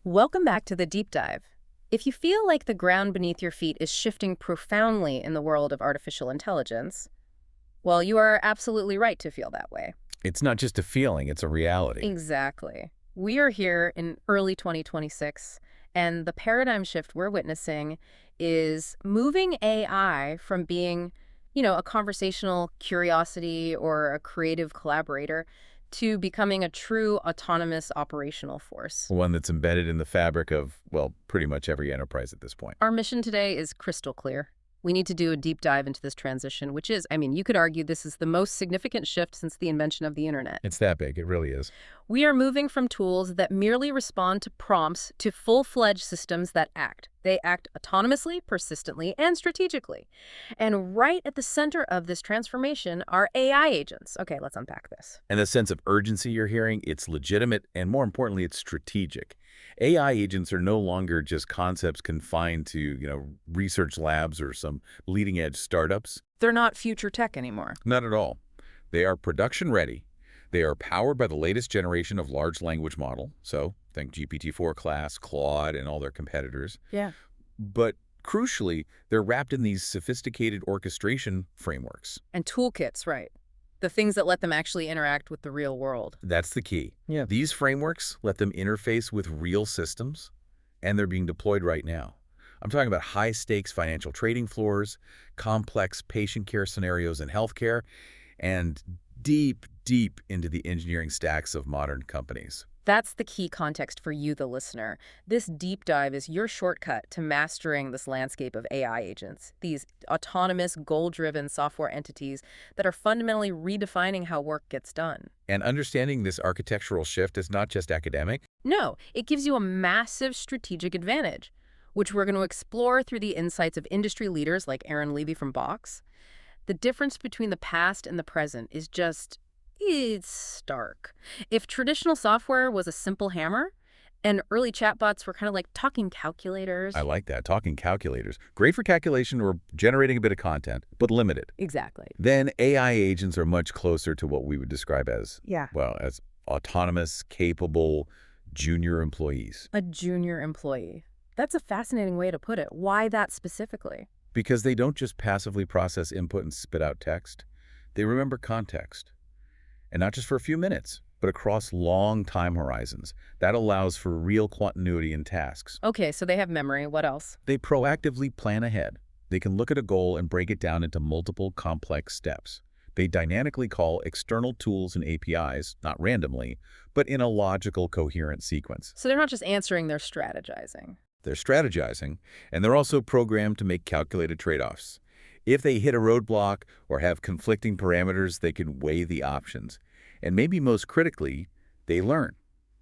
Welcome back to the deep dive. If you feel like the ground beneath your feet is shifting profoundly in the world of artificial intelligence, well, you are absolutely right to feel that way. It's not just a feeling, it's a reality. Exactly. We are here in early 2026, and the paradigm shift we're witnessing is moving AI from being, a conversational curiosity or a creative collaborator to becoming a true autonomous operational force. One that's embedded in the fabric of, well, pretty much every enterprise at this point. Our mission today is crystal clear. We need to do a deep dive into this transition, which is, you could argue this is the most significant shift since the invention of the internet. It's that big, it really is. We are moving from tools that merely respond to prompts to full-fledged systems that act. They act autonomously, persistently, and strategically. And right at the center of this transformation are AI agents. Okay, let's unpack this. And the sense of urgency you're hearing, it's legitimate, and more importantly, it's strategic. AI agents are no longer just concepts confined to, research labs or some leading-edge startups. They're not future tech anymore. Not at all. They are production-ready. They are powered by the latest generation of large language model, so think GPT-4 class, Claude, and all their competitors. Yeah. But crucially, they're wrapped in these sophisticated orchestration frameworks. And toolkits, right. The things that let them actually interact with the real world. That's the key. Yeah. These frameworks let them interface with real systems, and they're being deployed right now. I'm talking about high-stakes financial trading floors, complex patient care scenarios in healthcare, and deep into the engineering stacks of modern companies. That's the key context for you, the listener. This deep dive is your shortcut to mastering this landscape of AI agents, these autonomous, goal-driven software entities that are fundamentally redefining how work gets done. And understanding this architectural shift is not just academic. No, it gives you a massive strategic advantage, which we're going to explore through the insights of industry leaders like Aaron Levie from Box. The difference between the past and the present is it's stark. If traditional software was a simple hammer, and early chatbots were kind of like talking calculators. I like that, talking calculators. Great for calculation or generating a bit of content, but limited. Exactly. Then AI agents are much closer to what we would describe as, Yeah. as autonomous, capable, junior employees. A junior employee. That's a fascinating way to put it. Why that specifically? Because they don't just passively process input and spit out text. They remember context. And not just for a few minutes, but across long time horizons. That allows for real continuity in tasks. Okay, so they have memory. What else? They proactively plan ahead. They can look at a goal and break it down into multiple complex steps. They dynamically call external tools and APIs, not randomly, but in a logical, coherent sequence. So they're not just answering, they're strategizing. They're strategizing, and they're also programmed to make calculated trade-offs. If they hit a roadblock or have conflicting parameters, they can weigh the options. And maybe most critically, they learn.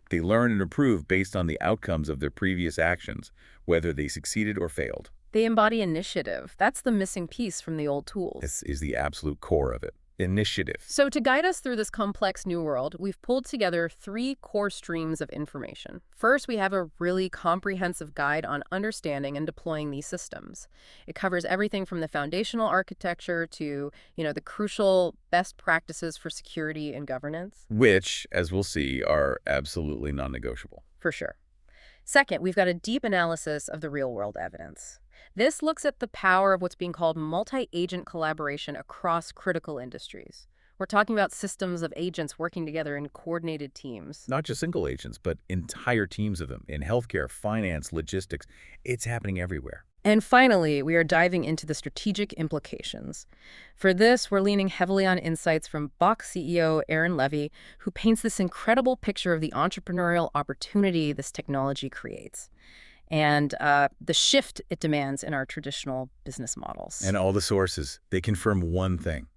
They learn and improve based on the outcomes of their previous actions, whether they succeeded or failed. They embody initiative. That's the missing piece from the old tools. This is the absolute core of it. Initiative. So to guide us through this complex new world, we've pulled together 3 core streams of information. First, we have a really comprehensive guide on understanding and deploying these systems. It covers everything from the foundational architecture to, the crucial best practices for security and governance. Which, as we'll see, are absolutely non-negotiable. For sure. Second, we've got a deep analysis of the real-world evidence. This looks at the power of what's being called multi-agent collaboration across critical industries. We're talking about systems of agents working together in coordinated teams. Not just single agents, but entire teams of them in healthcare, finance, logistics. It's happening everywhere. And finally, we are diving into the strategic implications. For this, we're leaning heavily on insights from Box CEO Aaron Levie, who paints this incredible picture of the entrepreneurial opportunity this technology creates and the shift it demands in our traditional business models. And all the sources, they confirm one thing.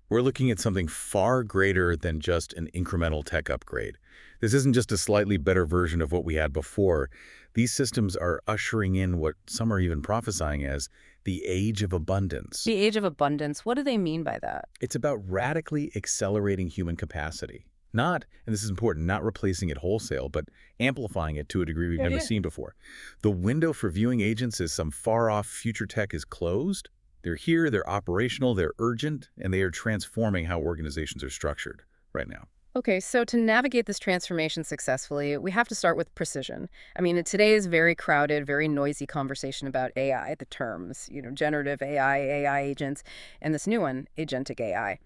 We're looking at something far greater than just an incremental tech upgrade. This isn't just a slightly better version of what we had before. These systems are ushering in what some are even prophesying as the age of abundance. The age of abundance, what do they mean by that? It's about radically accelerating human capacity. Not, and this is important, not replacing it wholesale, but amplifying it to a degree we've never seen before. The window for viewing agents as some far-off future tech is closed. They're here, they're operational, they're urgent, and they are transforming how organizations are structured right now. Okay, so to navigate this transformation successfully, we have to start with precision. I mean, in today's very crowded, very noisy conversation about AI, the terms, generative AI, AI agents, and this new one, agentic AI,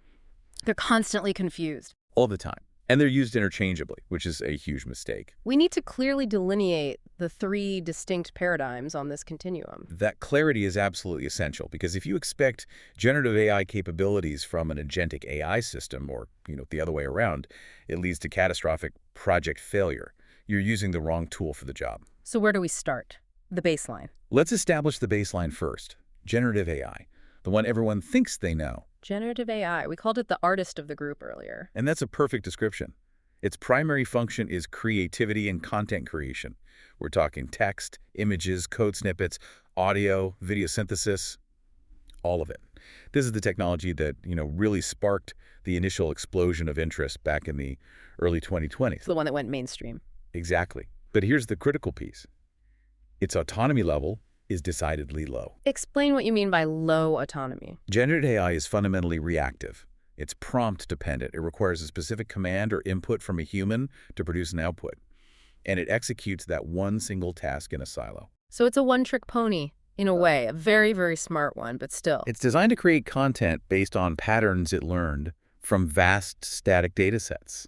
they're constantly confused. All the time. And they're used interchangeably, which is a huge mistake. We need to clearly delineate the three distinct paradigms on this continuum. That clarity is absolutely essential because if you expect generative AI capabilities from an agentic AI system or, the other way around, it leads to catastrophic project failure. You're using the wrong tool for the job. So where do we start? The baseline. Let's establish the baseline first. Generative AI, the one everyone thinks they know. Generative AI. We called it the artist of the group earlier. And that's a perfect description. Its primary function is creativity and content creation. We're talking text, images, code snippets, audio, video synthesis, all of it. This is the technology that, really sparked the initial explosion of interest back in the early 2020s. It's the one that went mainstream. Exactly. But here's the critical piece. Its autonomy level is decidedly low. Explain what you mean by low autonomy. Generative AI is fundamentally reactive. It's prompt dependent. It requires a specific command or input from a human to produce an output. And it executes that one single task in a silo. So it's a one-trick pony, in a way, a very, very smart one, but still. It's designed to create content based on patterns it learned from vast static data sets.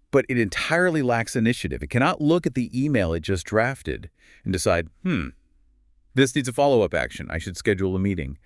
But it entirely lacks initiative. It cannot look at the email it just drafted and decide, this needs a follow-up action. I should schedule a meeting.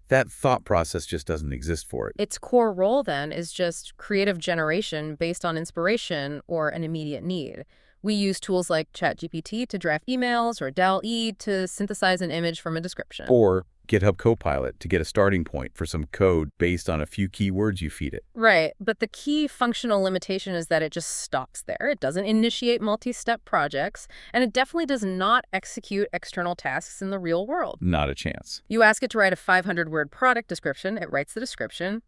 That thought process just doesn't exist for it. Its core role, then, is just creative generation based on inspiration or an immediate need. We use tools like ChatGPT to draft emails or DALL-E to synthesize an image from a description. Or GitHub Copilot to get a starting point for some code based on a few keywords you feed it. Right, but the key functional limitation is that it just stops there. It doesn't initiate multi-step projects, and it definitely does not execute external tasks in the real world. Not a chance. You ask it to write a 500-word product description, it writes the description,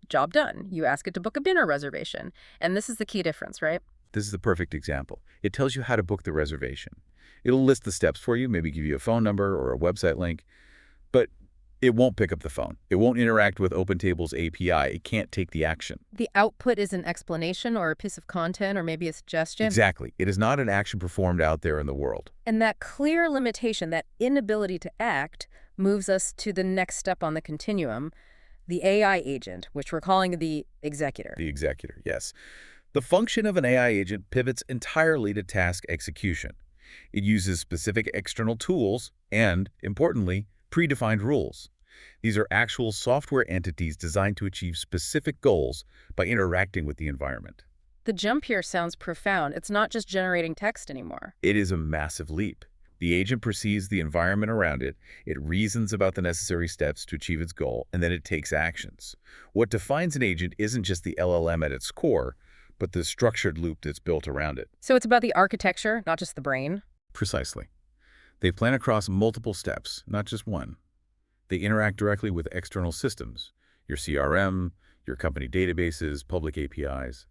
job done. You ask it to book a dinner reservation, and this is the key difference, right? This is the perfect example. It tells you how to book the reservation. It'll list the steps for you, maybe give you a phone number or a website link, but it won't pick up the phone. It won't interact with OpenTable's API. It can't take the action. The output is an explanation or a piece of content or maybe a suggestion. Exactly. It is not an action performed out there in the world. And that clear limitation, that inability to act, moves us to the next step on the continuum, the AI agent, which we're calling the executor. The executor, yes. The function of an AI agent pivots entirely to task execution. It uses specific external tools and, importantly, predefined rules. These are actual software entities designed to achieve specific goals by interacting with the environment. The jump here sounds profound. It's not just generating text anymore. It is a massive leap. The agent perceives the environment around it, it reasons about the necessary steps to achieve its goal, and then it takes actions. What defines an agent isn't just the LLM at its core, but the structured loop that's built around it. So it's about the architecture, not just the brain? Precisely. They plan across multiple steps, not just one. They interact directly with external systems, your CRM, your company databases, public APIs,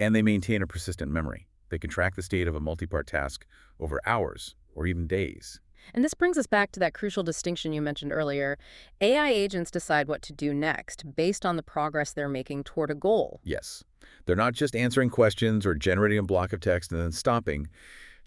and they maintain a persistent memory. They can track the state of a multi-part task over hours or even days. And this brings us back to that crucial distinction you mentioned earlier. AI agents decide what to do next based on the progress they're making toward a goal. Yes. They're not just answering questions or generating a block of text and then stopping.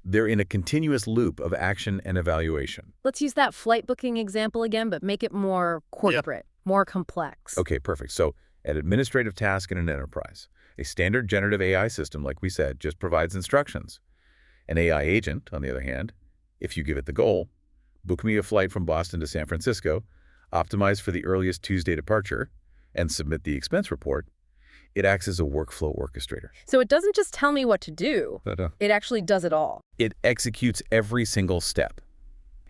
They're in a continuous loop of action and evaluation. Let's use that flight booking example again, but make it more corporate, more complex. Okay, perfect. So an administrative task in an enterprise. A standard generative AI system, like we said, just provides instructions. An AI agent, on the other hand, if you give it the goal, book me a flight from Boston to San Francisco, optimize for the earliest Tuesday departure, and submit the expense report, it acts as a workflow orchestrator. So it doesn't just tell me what to do, it actually does it all. It executes every single step.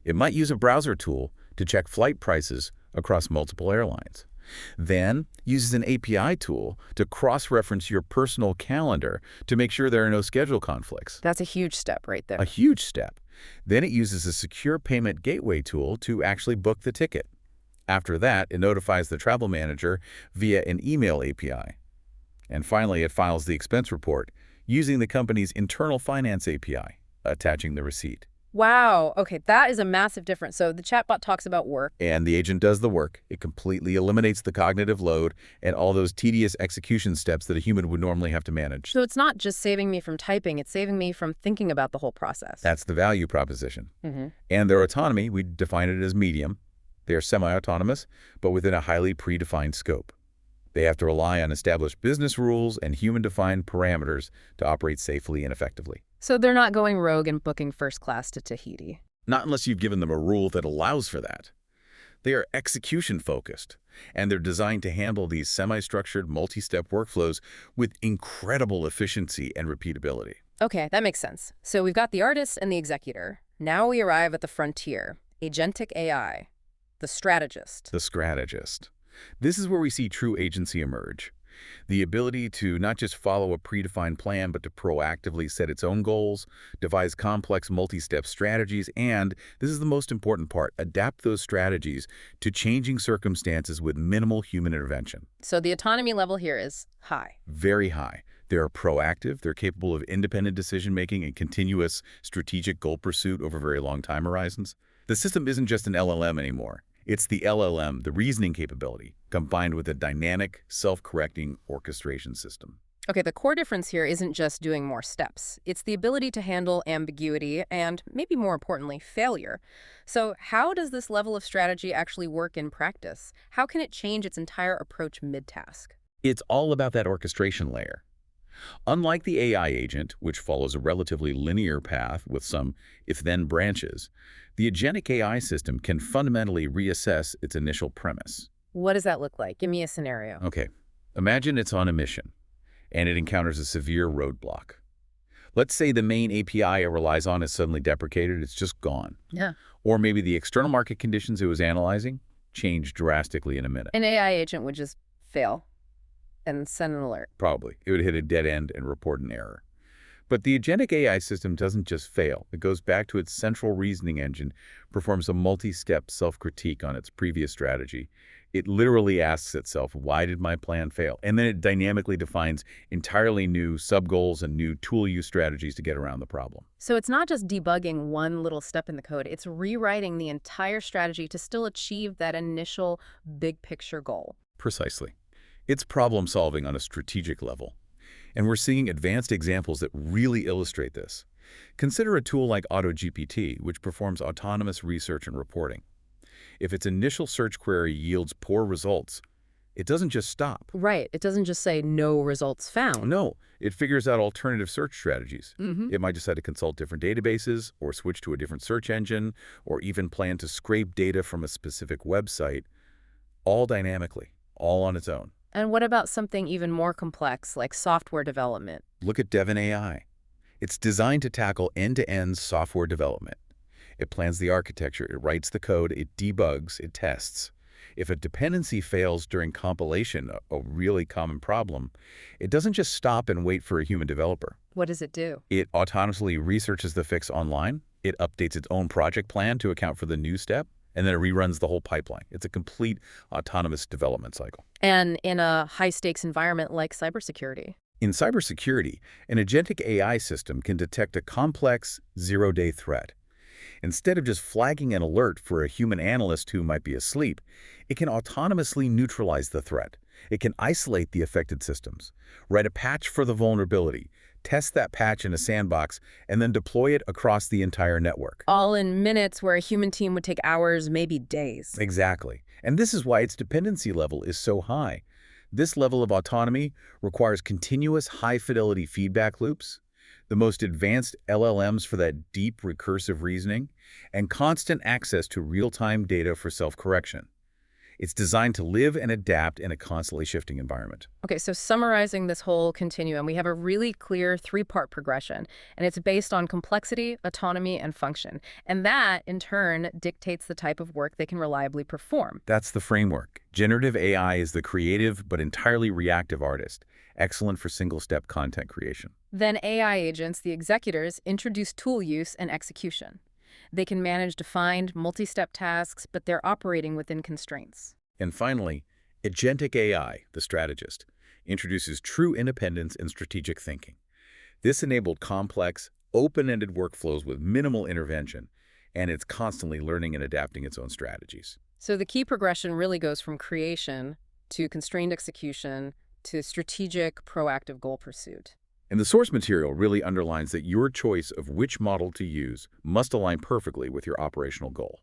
It might use a browser tool to check flight prices across multiple airlines. Then uses an API tool to cross-reference your personal calendar to make sure there are no schedule conflicts. That's a huge step right there. A huge step. Then it uses a secure payment gateway tool to actually book the ticket. After that, it notifies the travel manager via an email API. And finally, it files the expense report using the company's internal finance API, attaching the receipt. Wow. Okay, that is a massive difference. So the chatbot talks about work. And the agent does the work. It completely eliminates the cognitive load and all those tedious execution steps that a human would normally have to manage. So it's not just saving me from typing, it's saving me from thinking about the whole process. That's the value proposition. Hmm. And their autonomy, we define it as medium. They are semi-autonomous, but within a highly predefined scope. They have to rely on established business rules and human-defined parameters to operate safely and effectively. So they're not going rogue and booking first class to Tahiti. Not unless you've given them a rule that allows for that. They are execution-focused, and they're designed to handle these semi-structured, multi-step workflows with incredible efficiency and repeatability. Okay, that makes sense. So we've got the artist and the executor. Now we arrive at the frontier, agentic AI, the strategist. The strategist. This is where we see true agency emerge. The ability to not just follow a predefined plan, but to proactively set its own goals, devise complex multi-step strategies, and, this is the most important part, adapt those strategies to changing circumstances with minimal human intervention. So the autonomy level here is high. Very high. They're proactive, they're capable of independent decision-making and continuous strategic goal pursuit over very long time horizons. The system isn't just an LLM anymore. It's the LLM, the reasoning capability, combined with a dynamic, self-correcting orchestration system. Okay, the core difference here isn't just doing more steps. It's the ability to handle ambiguity and, maybe more importantly, failure. So how does this level of strategy actually work in practice? How can it change its entire approach mid-task? It's all about that orchestration layer. Unlike the AI agent, which follows a relatively linear path with some if-then branches, the agentic AI system can fundamentally reassess its initial premise. What does that look like? Give me a scenario. Okay, imagine it's on a mission, and it encounters a severe roadblock. Let's say the main API it relies on is suddenly deprecated, it's just gone. Yeah. Or maybe the external market conditions it was analyzing change drastically in a minute. An AI agent would just fail and send an alert. Probably. It would hit a dead end and report an error. But the agentic AI system doesn't just fail. It goes back to its central reasoning engine, performs a multi-step self-critique on its previous strategy. It literally asks itself, why did my plan fail? And then it dynamically defines entirely new sub-goals and new tool use strategies to get around the problem. So it's not just debugging one little step in the code. It's rewriting the entire strategy to still achieve that initial big picture goal. Precisely. It's problem solving on a strategic level. And we're seeing advanced examples that really illustrate this. Consider a tool like AutoGPT, which performs autonomous research and reporting. If its initial search query yields poor results, it doesn't just stop. Right. It doesn't just say no results found. No, it figures out alternative search strategies. Mm-hmm. It might decide to consult different databases or switch to a different search engine or even plan to scrape data from a specific website, all dynamically, all on its own. And what about something even more complex, like software development? Look at Devon AI. It's designed to tackle end-to-end software development. It plans the architecture, it writes the code, it debugs, it tests. If a dependency fails during compilation, a really common problem, it doesn't just stop and wait for a human developer. What does it do? It autonomously researches the fix online, it updates its own project plan to account for the new step, and then it reruns the whole pipeline. It's a complete autonomous development cycle. And in a high-stakes environment like cybersecurity? In cybersecurity, an agentic AI system can detect a complex, zero-day threat. Instead of just flagging an alert for a human analyst who might be asleep, it can autonomously neutralize the threat. It can isolate the affected systems, write a patch for the vulnerability, test that patch in a sandbox, and then deploy it across the entire network. All in minutes where a human team would take hours, maybe days. Exactly. And this is why its dependency level is so high. This level of autonomy requires continuous high-fidelity feedback loops, the most advanced LLMs for that deep recursive reasoning, and constant access to real-time data for self-correction. It's designed to live and adapt in a constantly shifting environment. Okay, so summarizing this whole continuum, we have a really clear three-part progression, and it's based on complexity, autonomy, and function. And that, in turn, dictates the type of work they can reliably perform. That's the framework. Generative AI is the creative but entirely reactive artist, excellent for single-step content creation. Then AI agents, the executors, introduce tool use and execution. They can manage defined, multi-step tasks, but they're operating within constraints. And finally, Agentic AI, the strategist, introduces true independence and strategic thinking. This enabled complex, open-ended workflows with minimal intervention, and it's constantly learning and adapting its own strategies. So the key progression really goes from creation to constrained execution to strategic, proactive goal pursuit. And the source material really underlines that your choice of which model to use must align perfectly with your operational goal.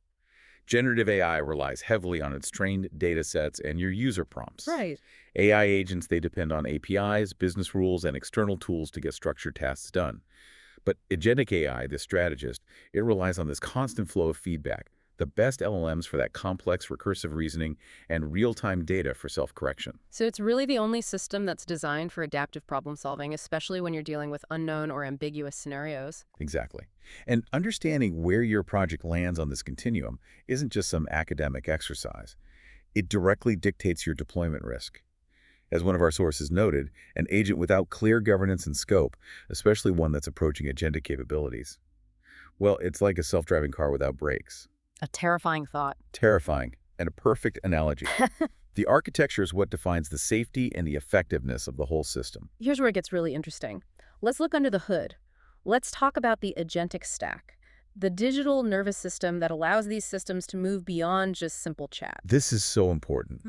Generative AI relies heavily on its trained data sets and your user prompts. Right. AI agents, they depend on APIs, business rules, and external tools to get structured tasks done. But agentic AI, the strategist, it relies on this constant flow of feedback, the best LLMs for that complex recursive reasoning, and real-time data for self-correction. So it's really the only system that's designed for adaptive problem solving, especially when you're dealing with unknown or ambiguous scenarios. Exactly. And understanding where your project lands on this continuum isn't just some academic exercise. It directly dictates your deployment risk. As one of our sources noted, an agent without clear governance and scope, especially one that's approaching agentic capabilities, well, it's like a self-driving car without brakes. A terrifying thought. Terrifying, and a perfect analogy. The architecture is what defines the safety and the effectiveness of the whole system. Here's where it gets really interesting. Let's look under the hood. Let's talk about the agentic stack, the digital nervous system that allows these systems to move beyond just simple chat. This is so important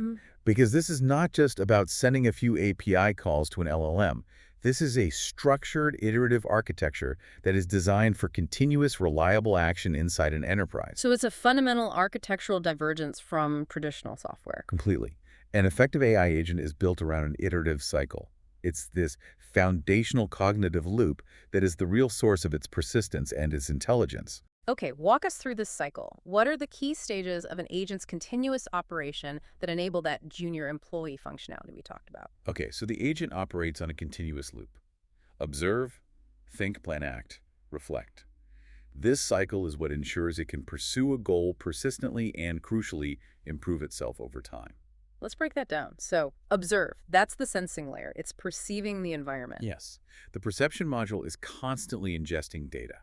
because this is not just about sending a few API calls to an LLM. This is a structured, iterative architecture that is designed for continuous, reliable action inside an enterprise. So it's a fundamental architectural divergence from traditional software. Completely. An effective AI agent is built around an iterative cycle. It's this foundational cognitive loop that is the real source of its persistence and its intelligence. Okay, walk us through this cycle. What are the key stages of an agent's continuous operation that enable that junior employee functionality we talked about? Okay, so the agent operates on a continuous loop. Observe, think, plan, act, reflect. This cycle is what ensures it can pursue a goal persistently and, crucially, improve itself over time. Let's break that down. So, observe. That's the sensing layer. It's perceiving the environment. Yes. The perception module is constantly ingesting data.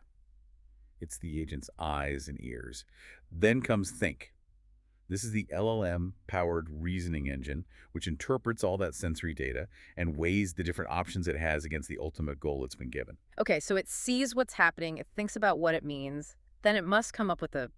It's the agent's eyes and ears. Then comes think. This is the LLM-powered reasoning engine, which interprets all that sensory data and weighs the different options it has against the ultimate goal it's been given. Okay, so it sees what's happening, it thinks about what it means, then it must come up with a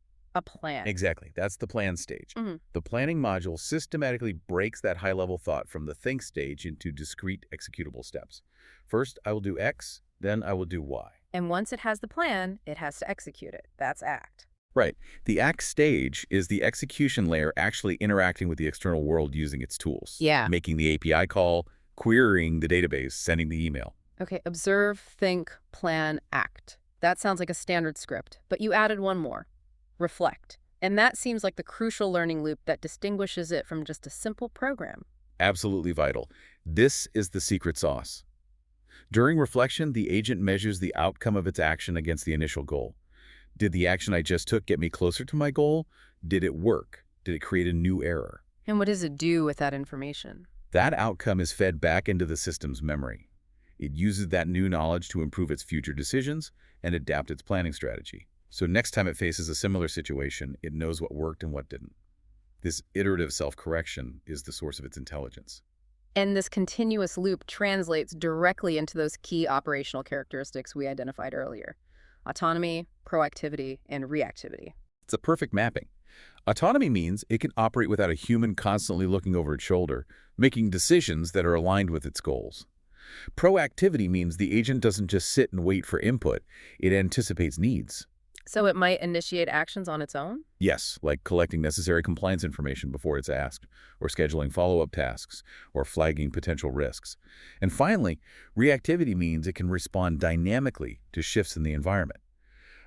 plan. Exactly. That's the plan stage. Mm-hmm. The planning module systematically breaks that high-level thought from the think stage into discrete executable steps. First, I will do X, then I will do Y. And once it has the plan, it has to execute it. That's act. Right. The act stage is the execution layer actually interacting with the external world using its tools. Yeah. Making the API call, querying the database, sending the email. Okay, observe, think, plan, act. That sounds like a standard script, but you added one more. Reflect. And that seems like the crucial learning loop that distinguishes it from just a simple program. Absolutely vital. This is the secret sauce. During reflection, the agent measures the outcome of its action against the initial goal. Did the action I just took get me closer to my goal? Did it work? Did it create a new error? And what does it do with that information? That outcome is fed back into the system's memory. It uses that new knowledge to improve its future decisions and adapt its planning strategy. So next time it faces a similar situation, it knows what worked and what didn't. This iterative self-correction is the source of its intelligence. And this continuous loop translates directly into those key operational characteristics we identified earlier: autonomy, proactivity, and reactivity. It's a perfect mapping. Autonomy means it can operate without a human constantly looking over its shoulder, making decisions that are aligned with its goals. Proactivity means the agent doesn't just sit and wait for input, it anticipates needs. So it might initiate actions on its own? Yes, like collecting necessary compliance information before it's asked, or scheduling follow-up tasks, or flagging potential risks. And finally, reactivity means it can respond dynamically to shifts in the environment.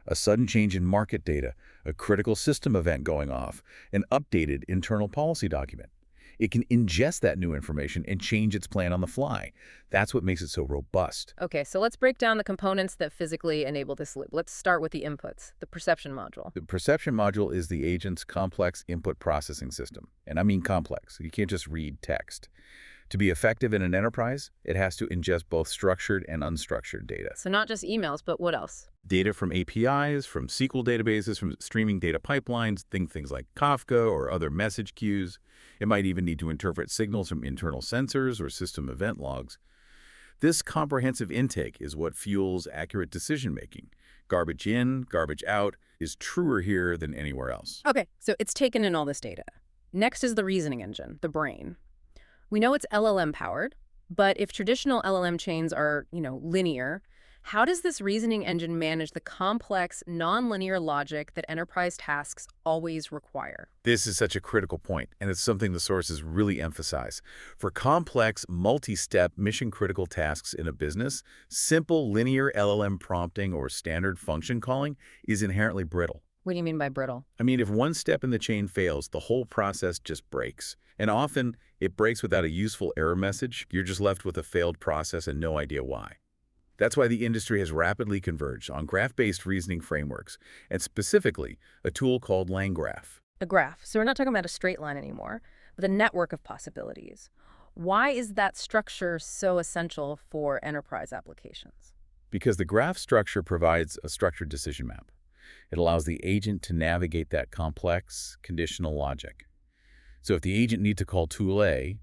A sudden change in market data, a critical system event going off, an updated internal policy document. It can ingest that new information and change its plan on the fly. That's what makes it so robust. Okay, so let's break down the components that physically enable this loop. Let's start with the inputs, the perception module. The perception module is the agent's complex input processing system. And I mean complex. You can't just read text. To be effective in an enterprise, it has to ingest both structured and unstructured data. So not just emails, but what else? Data from APIs, from SQL databases, from streaming data pipelines, things like Kafka or other message queues. It might even need to interpret signals from internal sensors or system event logs. This comprehensive intake is what fuels accurate decision-making. Garbage in, garbage out is truer here than anywhere else. Okay, so it's taken in all this data. Next is the reasoning engine, the brain. We know it's LLM powered, but if traditional LLM chains are, linear, how does this reasoning engine manage the complex, nonlinear logic that enterprise tasks always require? This is such a critical point, and it's something the sources really emphasize. For complex, multi-step, mission-critical tasks in a business, simple linear LLM prompting or standard function calling is inherently brittle. What do you mean by brittle? I mean, if one step in the chain fails, the whole process just breaks. And often, it breaks without a useful error message. You're just left with a failed process and no idea why. That's why the industry has rapidly converged on graph-based reasoning frameworks, and specifically, a tool called LangGraph. A graph. So we're not talking about a straight line anymore, but a network of possibilities. Why is that structure so essential for enterprise applications? Because the graph structure provides a structured decision map. It allows the agent to navigate that complex, conditional logic. So if the agent needs to call tool A,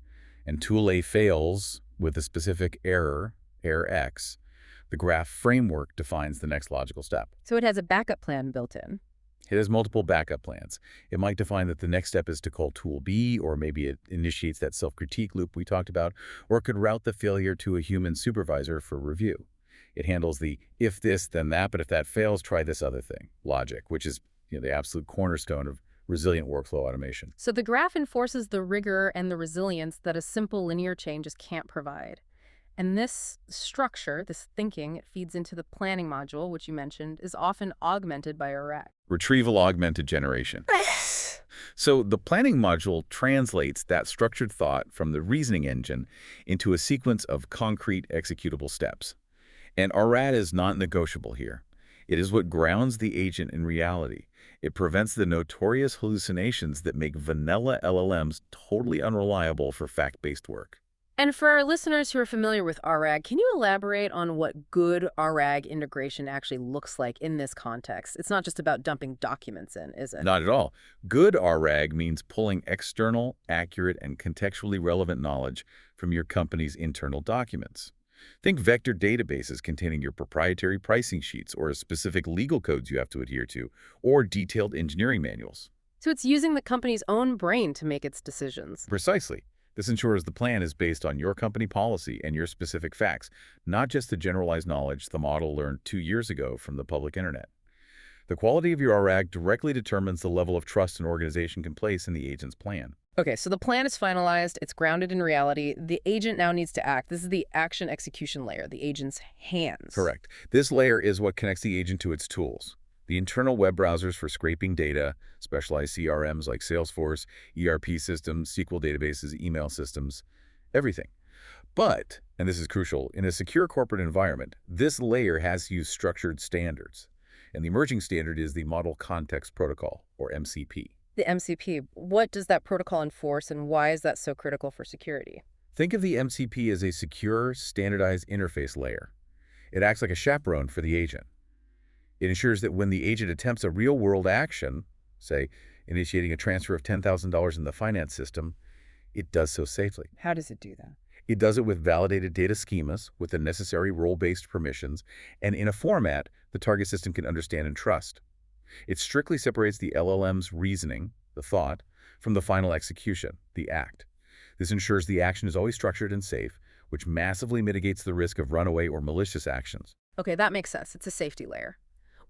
and tool A fails with a specific error X, the graph framework defines the next logical step. So it has a backup plan built in. It has multiple backup plans. It might define that the next step is to call tool B, or maybe it initiates that self-critique loop we talked about, or it could route the failure to a human supervisor for review. It handles the if this, then that, but if that fails, try this other thing logic, which is the absolute cornerstone of resilient workflow automation. So the graph enforces the rigor and the resilience that a simple linear chain just can't provide. And this structure, this thinking, it feeds into the planning module, which you mentioned, is often augmented by a RAG. Retrieval augmented generation. So the planning module translates that structured thought from the reasoning engine into a sequence of concrete executable steps. And RAD is not negotiable here. It is what grounds the agent in reality. It prevents the notorious hallucinations that make vanilla LLMs totally unreliable for fact-based work. And for our listeners who are familiar with RAG, can you elaborate on what good RAG integration actually looks like in this context? It's not just about dumping documents in, is it? Not at all. Good RAG means pulling external, accurate, and contextually relevant knowledge from your company's internal documents. Think vector databases containing your proprietary pricing sheets or specific legal codes you have to adhere to, or detailed engineering manuals. So it's using the company's own brain to make its decisions. Precisely. This ensures the plan is based on your company policy and your specific facts, not just the generalized knowledge the model learned 2 years ago from the public internet. The quality of your RAG directly determines the level of trust an organization can place in the agent's plan. Okay, so the plan is finalized, it's grounded in reality, the agent now needs to act. This is the action execution layer, the agent's hands. Correct. This layer is what connects the agent to its tools. The internal web browsers for scraping data, specialized CRMs like Salesforce, ERP systems, SQL databases, email systems, everything. But, and this is crucial, in a secure corporate environment, this layer has to use structured standards. And the emerging standard is the Model Context Protocol, or MCP. The MCP, what does that protocol enforce and why is that so critical for security? Think of the MCP as a secure, standardized interface layer. It acts like a chaperone for the agent. It ensures that when the agent attempts a real-world action, say, initiating a transfer of $10,000 in the finance system, it does so safely. How does it do that? It does it with validated data schemas, with the necessary role-based permissions, and in a format the target system can understand and trust. It strictly separates the LLM's reasoning, the thought, from the final execution, the act. This ensures the action is always structured and safe, which massively mitigates the risk of runaway or malicious actions. Okay, that makes sense. It's a safety layer.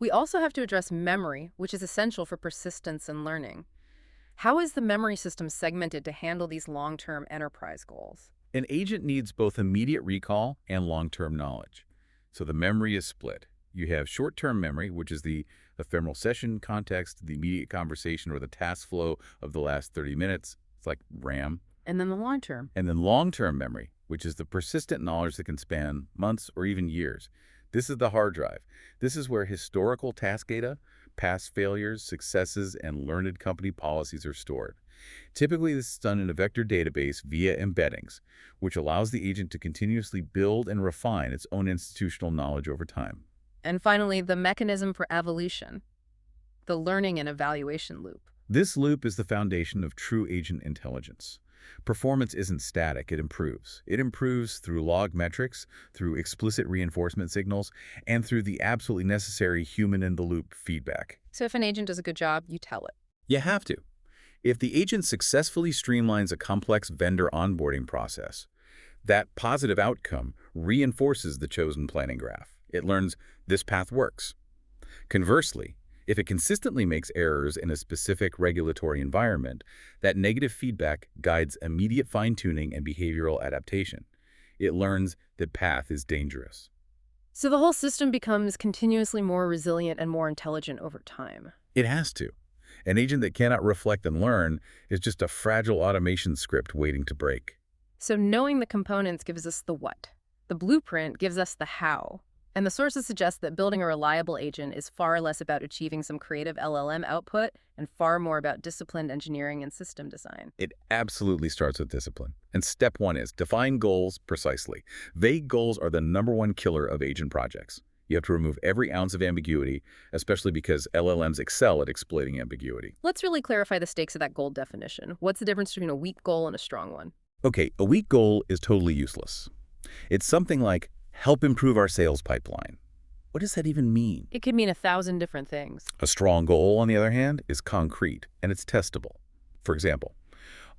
We also have to address memory, which is essential for persistence and learning. How is the memory system segmented to handle these long-term enterprise goals? An agent needs both immediate recall and long-term knowledge. So the memory is split. You have short-term memory, which is the ephemeral session context, the immediate conversation or the task flow of the last 30 minutes. It's like RAM. And then the long-term. And then long-term memory, which is the persistent knowledge that can span months or even years. This is the hard drive. This is where historical task data, past failures, successes, and learned company policies are stored. Typically, this is done in a vector database via embeddings, which allows the agent to continuously build and refine its own institutional knowledge over time. And finally, the mechanism for evolution, the learning and evaluation loop. This loop is the foundation of true agent intelligence. Performance isn't static, it improves. It improves through log metrics, through explicit reinforcement signals, and through the absolutely necessary human-in-the-loop feedback. So if an agent does a good job, you tell it. You have to. If the agent successfully streamlines a complex vendor onboarding process, that positive outcome reinforces the chosen planning graph. It learns this path works. Conversely, if it consistently makes errors in a specific regulatory environment, that negative feedback guides immediate fine-tuning and behavioral adaptation. It learns the path is dangerous. So the whole system becomes continuously more resilient and more intelligent over time. It has to. An agent that cannot reflect and learn is just a fragile automation script waiting to break. So knowing the components gives us the what. The blueprint gives us the how. And the sources suggest that building a reliable agent is far less about achieving some creative LLM output and far more about disciplined engineering and system design. It absolutely starts with discipline. And step one is define goals precisely. Vague goals are the #1 killer of agent projects. You have to remove every ounce of ambiguity, especially because LLMs excel at exploiting ambiguity. Let's really clarify the stakes of that goal definition. What's the difference between a weak goal and a strong one? Okay, a weak goal is totally useless. It's something like, help improve our sales pipeline. What does that even mean? It could mean 1,000 different things. A strong goal, on the other hand, is concrete, and it's testable. For example,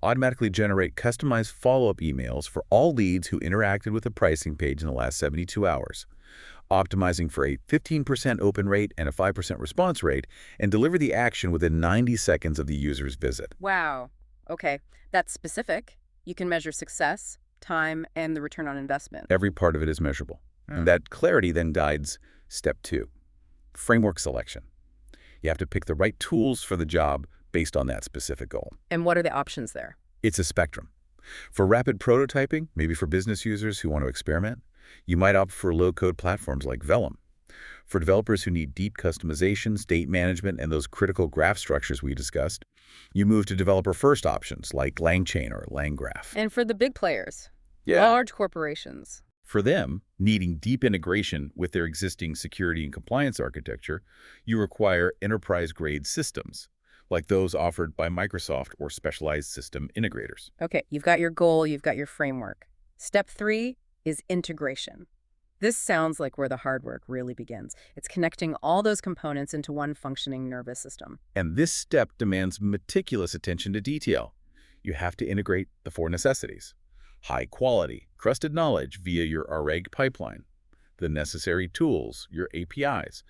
automatically generate customized follow-up emails for all leads who interacted with a pricing page in the last 72 hours, optimizing for a 15% open rate and a 5% response rate, and deliver the action within 90 seconds of the user's visit. Wow. Okay, that's specific. You can measure success, time, and the return on investment. Every part of it is measurable. And that clarity then guides step 2, framework selection. You have to pick the right tools for the job based on that specific goal. And what are the options there? It's a spectrum. For rapid prototyping, maybe for business users who want to experiment, you might opt for low-code platforms like Vellum. For developers who need deep customization, state management, and those critical graph structures we discussed, you move to developer-first options like LangChain or LangGraph. And for the big players, large corporations. For them, needing deep integration with their existing security and compliance architecture, you require enterprise-grade systems, like those offered by Microsoft or specialized system integrators. Okay, you've got your goal, you've got your framework. Step 3 is integration. This sounds like where the hard work really begins. It's connecting all those components into one functioning nervous system. And this step demands meticulous attention to detail. You have to integrate the 4 necessities: high quality, trusted knowledge via your RAG pipeline, the necessary tools, your APIs,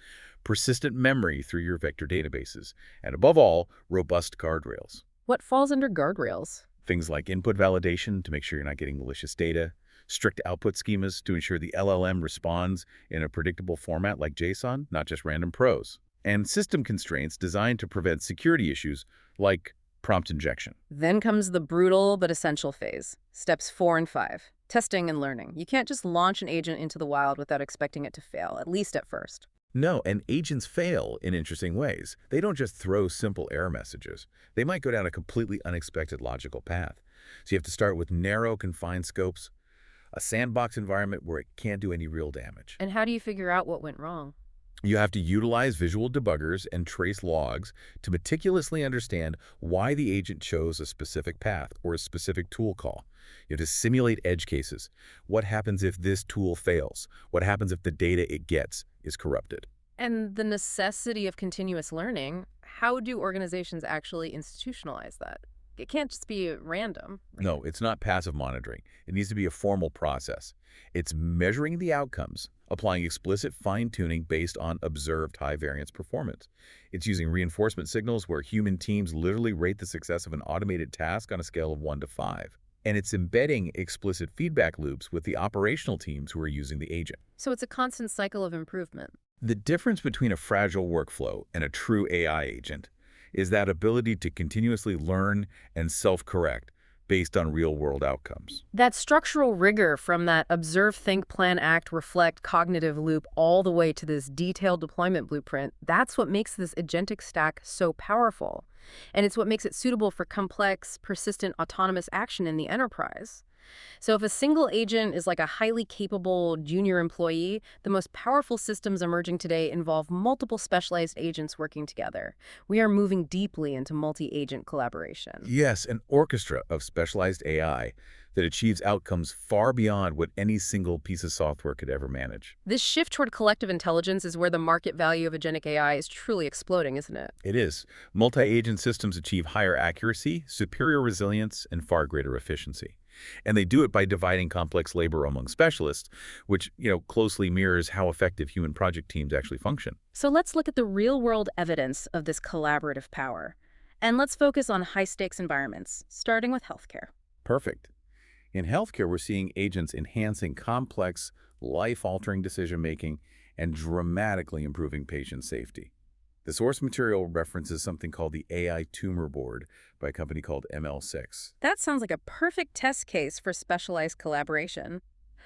persistent memory through your vector databases, and above all, robust guardrails. What falls under guardrails? Things like input validation to make sure you're not getting malicious data, strict output schemas to ensure the LLM responds in a predictable format like JSON, not just random prose, and system constraints designed to prevent security issues like prompt injection. Then comes the brutal but essential phase, steps 4 and 5, testing and learning. You can't just launch an agent into the wild without expecting it to fail, at least at first. No, and agents fail in interesting ways. They don't just throw simple error messages. They might go down a completely unexpected logical path. So you have to start with narrow, confined scopes, a sandbox environment where it can't do any real damage. And how do you figure out what went wrong? You have to utilize visual debuggers and trace logs to meticulously understand why the agent chose a specific path or a specific tool call. You have to simulate edge cases. What happens if this tool fails? What happens if the data it gets is corrupted? And the necessity of continuous learning, how do organizations actually institutionalize that? It can't just be random. No, it's not passive monitoring. It needs to be a formal process. It's measuring the outcomes, applying explicit fine-tuning based on observed high-variance performance. It's using reinforcement signals where human teams literally rate the success of an automated task on a scale of 1 to 5. And it's embedding explicit feedback loops with the operational teams who are using the agent. So it's a constant cycle of improvement. The difference between a fragile workflow and a true AI agent is that ability to continuously learn and self-correct based on real-world outcomes. That structural rigor from that observe, think, plan, act, reflect cognitive loop all the way to this detailed deployment blueprint, that's what makes this agentic stack so powerful. And it's what makes it suitable for complex, persistent, autonomous action in the enterprise. So if a single agent is like a highly capable junior employee, the most powerful systems emerging today involve multiple specialized agents working together. We are moving deeply into multi-agent collaboration. Yes, an orchestra of specialized AI that achieves outcomes far beyond what any single piece of software could ever manage. This shift toward collective intelligence is where the market value of agentic AI is truly exploding, isn't it? It is. Multi-agent systems achieve higher accuracy, superior resilience, and far greater efficiency. And they do it by dividing complex labor among specialists, which, closely mirrors how effective human project teams actually function. So let's look at the real-world evidence of this collaborative power. And let's focus on high-stakes environments, starting with healthcare. Perfect. In healthcare, we're seeing agents enhancing complex, life-altering decision-making and dramatically improving patient safety. The source material references something called the AI Tumor Board by a company called ML6. That sounds like a perfect test case for specialized collaboration.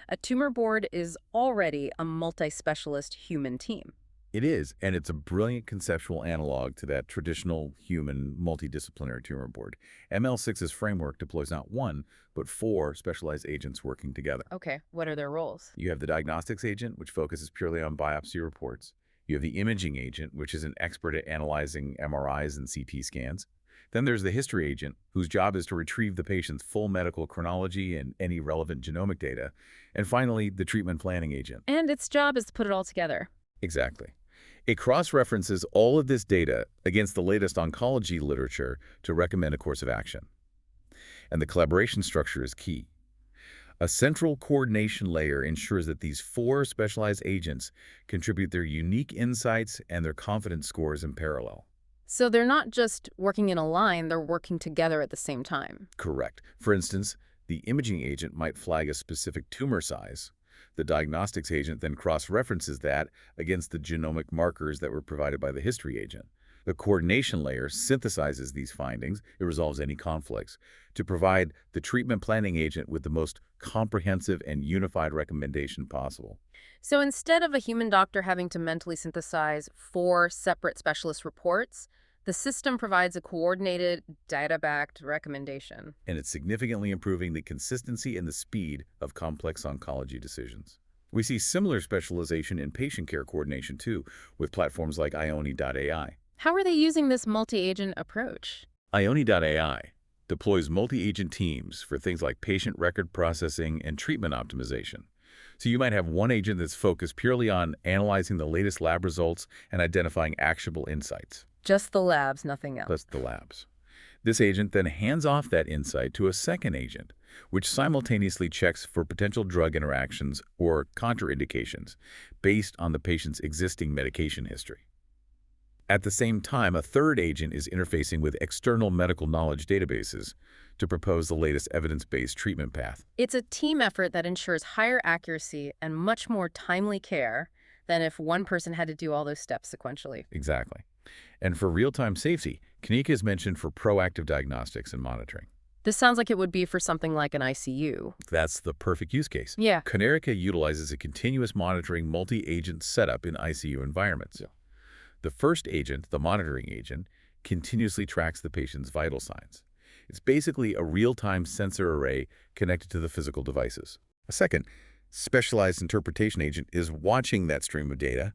A tumor board is already a multi-specialist human team. It is, and it's a brilliant conceptual analog to that traditional human multidisciplinary tumor board. ML6's framework deploys not one, but four specialized agents working together. Okay, what are their roles? You have the diagnostics agent, which focuses purely on biopsy reports. You have the imaging agent, which is an expert at analyzing MRIs and CT scans. Then there's the history agent, whose job is to retrieve the patient's full medical chronology and any relevant genomic data. And finally, the treatment planning agent. And its job is to put it all together. Exactly. It cross-references all of this data against the latest oncology literature to recommend a course of action. And the collaboration structure is key. A central coordination layer ensures that these four specialized agents contribute their unique insights and their confidence scores in parallel. So they're not just working in a line, they're working together at the same time. Correct. For instance, the imaging agent might flag a specific tumor size. The diagnostics agent then cross-references that against the genomic markers that were provided by the history agent. The coordination layer synthesizes these findings, it resolves any conflicts, to provide the treatment planning agent with the most comprehensive and unified recommendation possible. So instead of a human doctor having to mentally synthesize four separate specialist reports, the system provides a coordinated, data-backed recommendation. And it's significantly improving the consistency and the speed of complex oncology decisions. We see similar specialization in patient care coordination too, with platforms like Ioni.ai. How are they using this multi-agent approach? Ioni.ai deploys multi-agent teams for things like patient record processing and treatment optimization. So you might have one agent that's focused purely on analyzing the latest lab results and identifying actionable insights. Just the labs, nothing else. That's the labs. This agent then hands off that insight to a second agent, which simultaneously checks for potential drug interactions or contraindications based on the patient's existing medication history. At the same time, a third agent is interfacing with external medical knowledge databases to propose the latest evidence-based treatment path. It's a team effort that ensures higher accuracy and much more timely care than if one person had to do all those steps sequentially. Exactly. And for real-time safety, Kanika is mentioned for proactive diagnostics and monitoring. This sounds like it would be for something like an ICU. That's the perfect use case. Yeah. Kanika utilizes a continuous monitoring multi-agent setup in ICU environments. The first agent, the monitoring agent, continuously tracks the patient's vital signs. It's basically a real-time sensor array connected to the physical devices. A second, specialized interpretation agent is watching that stream of data,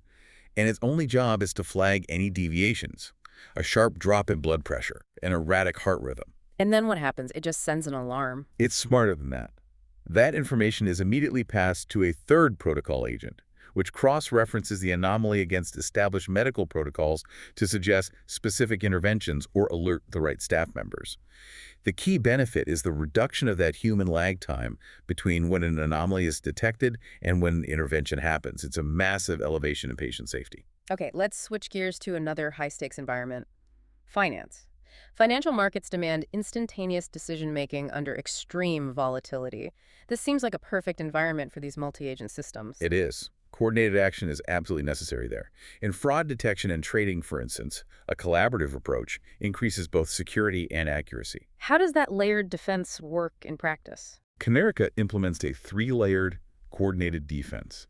and its only job is to flag any deviations, a sharp drop in blood pressure, an erratic heart rhythm. And then what happens? It just sends an alarm. It's smarter than that. That information is immediately passed to a third protocol agent, which cross-references the anomaly against established medical protocols to suggest specific interventions or alert the right staff members. The key benefit is the reduction of that human lag time between when an anomaly is detected and when intervention happens. It's a massive elevation in patient safety. Okay, let's switch gears to another high-stakes environment. Finance. Financial markets demand instantaneous decision-making under extreme volatility. This seems like a perfect environment for these multi-agent systems. It is. Coordinated action is absolutely necessary there. In fraud detection and trading, for instance, a collaborative approach increases both security and accuracy. How does that layered defense work in practice? Canerica implements a three-layered, coordinated defense.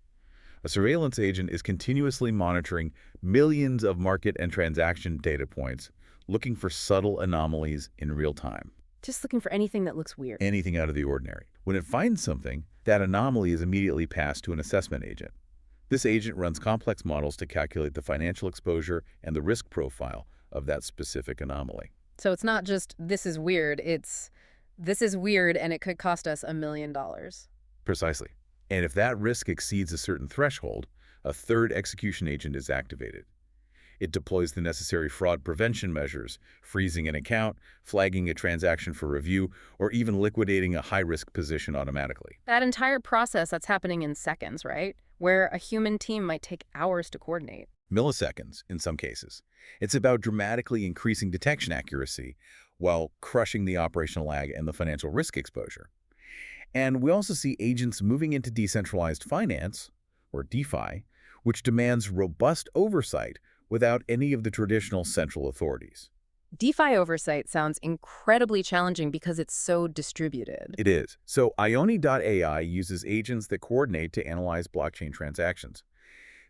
A surveillance agent is continuously monitoring millions of market and transaction data points, looking for subtle anomalies in real time. Just looking for anything that looks weird. Anything out of the ordinary. When it finds something, that anomaly is immediately passed to an assessment agent. This agent runs complex models to calculate the financial exposure and the risk profile of that specific anomaly. So it's not just this is weird, it's this is weird and it could cost us $1 million. Precisely. And if that risk exceeds a certain threshold, a third execution agent is activated. It deploys the necessary fraud prevention measures, freezing an account, flagging a transaction for review, or even liquidating a high-risk position automatically. That entire process that's happening in seconds, right? Where a human team might take hours to coordinate. Milliseconds, in some cases. It's about dramatically increasing detection accuracy while crushing the operational lag and the financial risk exposure. And we also see agents moving into decentralized finance, or DeFi, which demands robust oversight without any of the traditional central authorities. DeFi oversight sounds incredibly challenging because it's so distributed. It is. So Ioni.ai uses agents that coordinate to analyze blockchain transactions.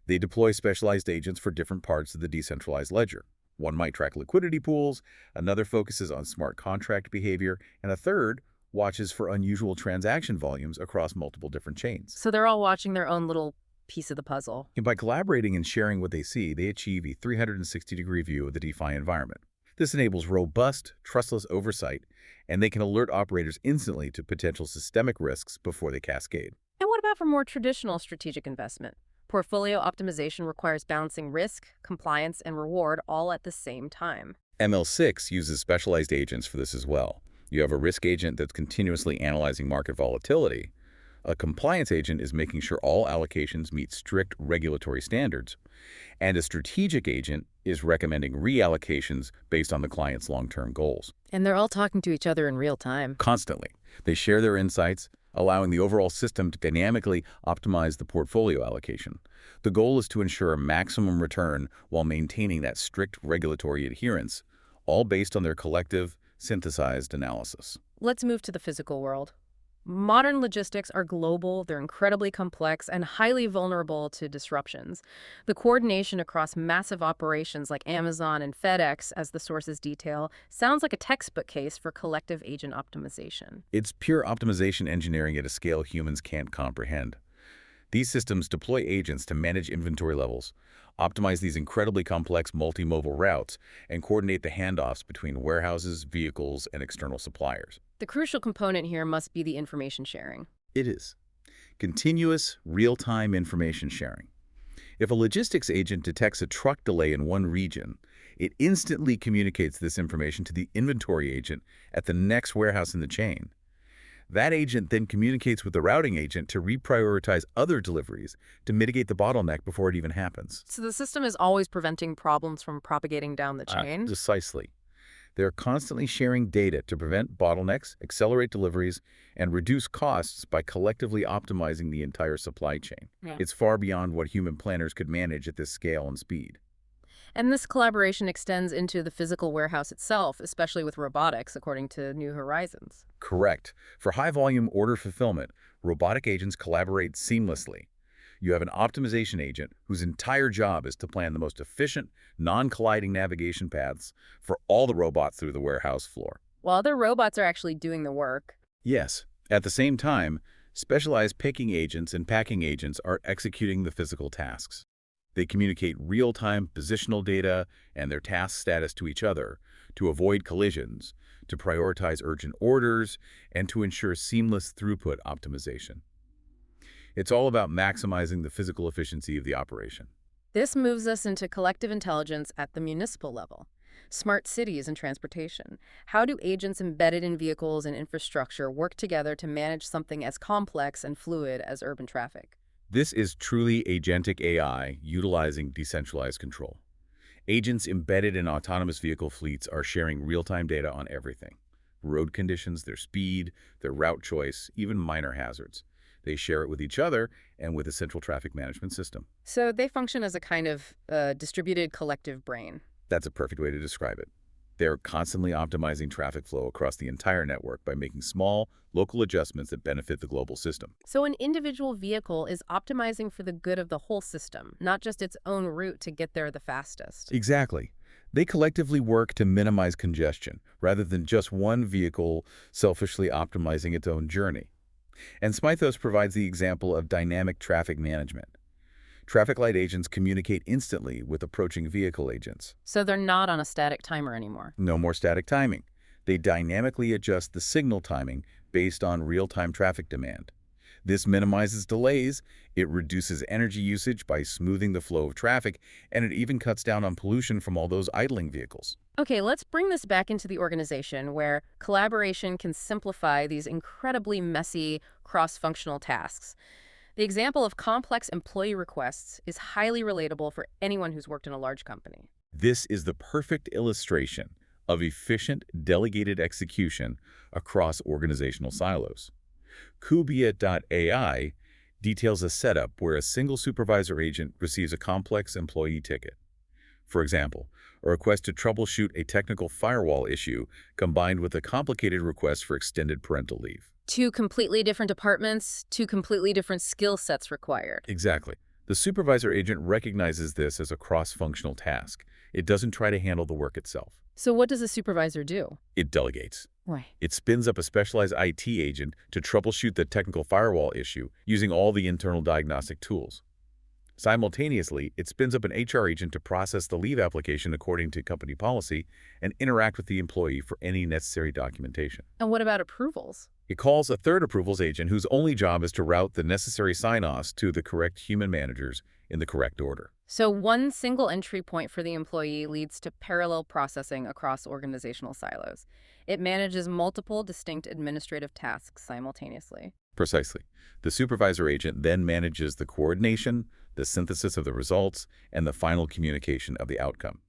They deploy specialized agents for different parts of the decentralized ledger. One might track liquidity pools, another focuses on smart contract behavior, and a third watches for unusual transaction volumes across multiple different chains. So they're all watching their own little piece of the puzzle. And by collaborating and sharing what they see, they achieve a 360-degree view of the DeFi environment. This enables robust, trustless oversight, and they can alert operators instantly to potential systemic risks before they cascade. And what about for more traditional strategic investment? Portfolio optimization requires balancing risk, compliance, and reward all at the same time. ML6 uses specialized agents for this as well. You have a risk agent that's continuously analyzing market volatility. A compliance agent is making sure all allocations meet strict regulatory standards. And a strategic agent is recommending reallocations based on the client's long-term goals. And they're all talking to each other in real time. Constantly. They share their insights, allowing the overall system to dynamically optimize the portfolio allocation. The goal is to ensure a maximum return while maintaining that strict regulatory adherence, all based on their collective, synthesized analysis. Let's move to the physical world. Modern logistics are global, they're incredibly complex, and highly vulnerable to disruptions. The coordination across massive operations like Amazon and FedEx, as the sources detail, sounds like a textbook case for collective agent optimization. It's pure optimization engineering at a scale humans can't comprehend. These systems deploy agents to manage inventory levels, optimize these incredibly complex multimodal routes, and coordinate the handoffs between warehouses, vehicles, and external suppliers. The crucial component here must be the information sharing. It is. Continuous, real-time information sharing. If a logistics agent detects a truck delay in one region, it instantly communicates this information to the inventory agent at the next warehouse in the chain. That agent then communicates with the routing agent to reprioritize other deliveries to mitigate the bottleneck before it even happens. So the system is always preventing problems from propagating down the chain? Precisely. They're constantly sharing data to prevent bottlenecks, accelerate deliveries, and reduce costs by collectively optimizing the entire supply chain. Yeah. It's far beyond what human planners could manage at this scale and speed. And this collaboration extends into the physical warehouse itself, especially with robotics, according to New Horizons. Correct. For high-volume order fulfillment, robotic agents collaborate seamlessly. You have an optimization agent whose entire job is to plan the most efficient, non-colliding navigation paths for all the robots through the warehouse floor. While other robots are actually doing the work. Yes. At the same time, specialized picking agents and packing agents are executing the physical tasks. They communicate real-time positional data and their task status to each other to avoid collisions, to prioritize urgent orders, and to ensure seamless throughput optimization. It's all about maximizing the physical efficiency of the operation. This moves us into collective intelligence at the municipal level. Smart cities and transportation. How do agents embedded in vehicles and infrastructure work together to manage something as complex and fluid as urban traffic? This is truly agentic AI utilizing decentralized control. Agents embedded in autonomous vehicle fleets are sharing real-time data on everything. Road conditions, their speed, their route choice, even minor hazards. They share it with each other and with a central traffic management system. So they function as a kind of distributed collective brain. That's a perfect way to describe it. They're constantly optimizing traffic flow across the entire network by making small, local adjustments that benefit the global system. So an individual vehicle is optimizing for the good of the whole system, not just its own route to get there the fastest. Exactly. They collectively work to minimize congestion, rather than just one vehicle selfishly optimizing its own journey. And Smythos provides the example of dynamic traffic management. Traffic light agents communicate instantly with approaching vehicle agents. So they're not on a static timer anymore. No more static timing. They dynamically adjust the signal timing based on real-time traffic demand. This minimizes delays, it reduces energy usage by smoothing the flow of traffic, and it even cuts down on pollution from all those idling vehicles. Okay, let's bring this back into the organization where collaboration can simplify these incredibly messy cross-functional tasks. The example of complex employee requests is highly relatable for anyone who's worked in a large company. This is the perfect illustration of efficient delegated execution across organizational silos. Kubia.ai details a setup where a single supervisor agent receives a complex employee ticket. For example, a request to troubleshoot a technical firewall issue combined with a complicated request for extended parental leave. Two completely different departments, two completely different skill sets required. Exactly. The supervisor agent recognizes this as a cross-functional task. It doesn't try to handle the work itself. So what does a supervisor do? It delegates. Right. It spins up a specialized IT agent to troubleshoot the technical firewall issue using all the internal diagnostic tools. Simultaneously, it spins up an HR agent to process the leave application according to company policy and interact with the employee for any necessary documentation. And what about approvals? It calls a third approvals agent whose only job is to route the necessary sign-offs to the correct human managers in the correct order. So one single entry point for the employee leads to parallel processing across organizational silos. It manages multiple distinct administrative tasks simultaneously. Precisely. The supervisor agent then manages the coordination, the synthesis of the results, and the final communication of the outcome.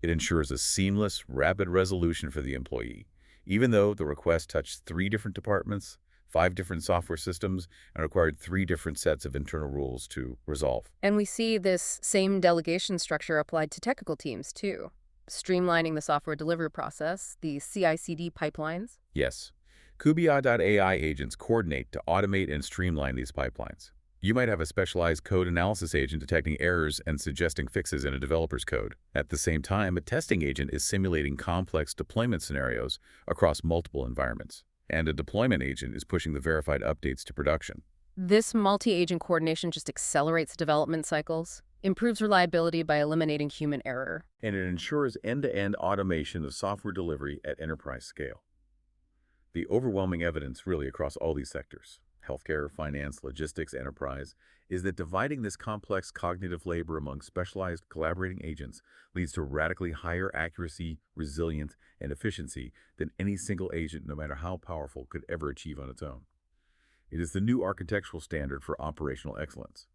It ensures a seamless, rapid resolution for the employee, even though the request touched 3 different departments, 5 different software systems, and required 3 different sets of internal rules to resolve. And we see this same delegation structure applied to technical teams, too. Streamlining the software delivery process, the CI/CD pipelines. Yes. Kubia.ai agents coordinate to automate and streamline these pipelines. You might have a specialized code analysis agent detecting errors and suggesting fixes in a developer's code. At the same time, a testing agent is simulating complex deployment scenarios across multiple environments. And a deployment agent is pushing the verified updates to production. This multi-agent coordination just accelerates development cycles, improves reliability by eliminating human error. And it ensures end-to-end automation of software delivery at enterprise scale. The overwhelming evidence really across all these sectors, healthcare, finance, logistics, enterprise, is that dividing this complex cognitive labor among specialized collaborating agents leads to radically higher accuracy, resilience, and efficiency than any single agent, no matter how powerful, could ever achieve on its own. It is the new architectural standard for operational excellence.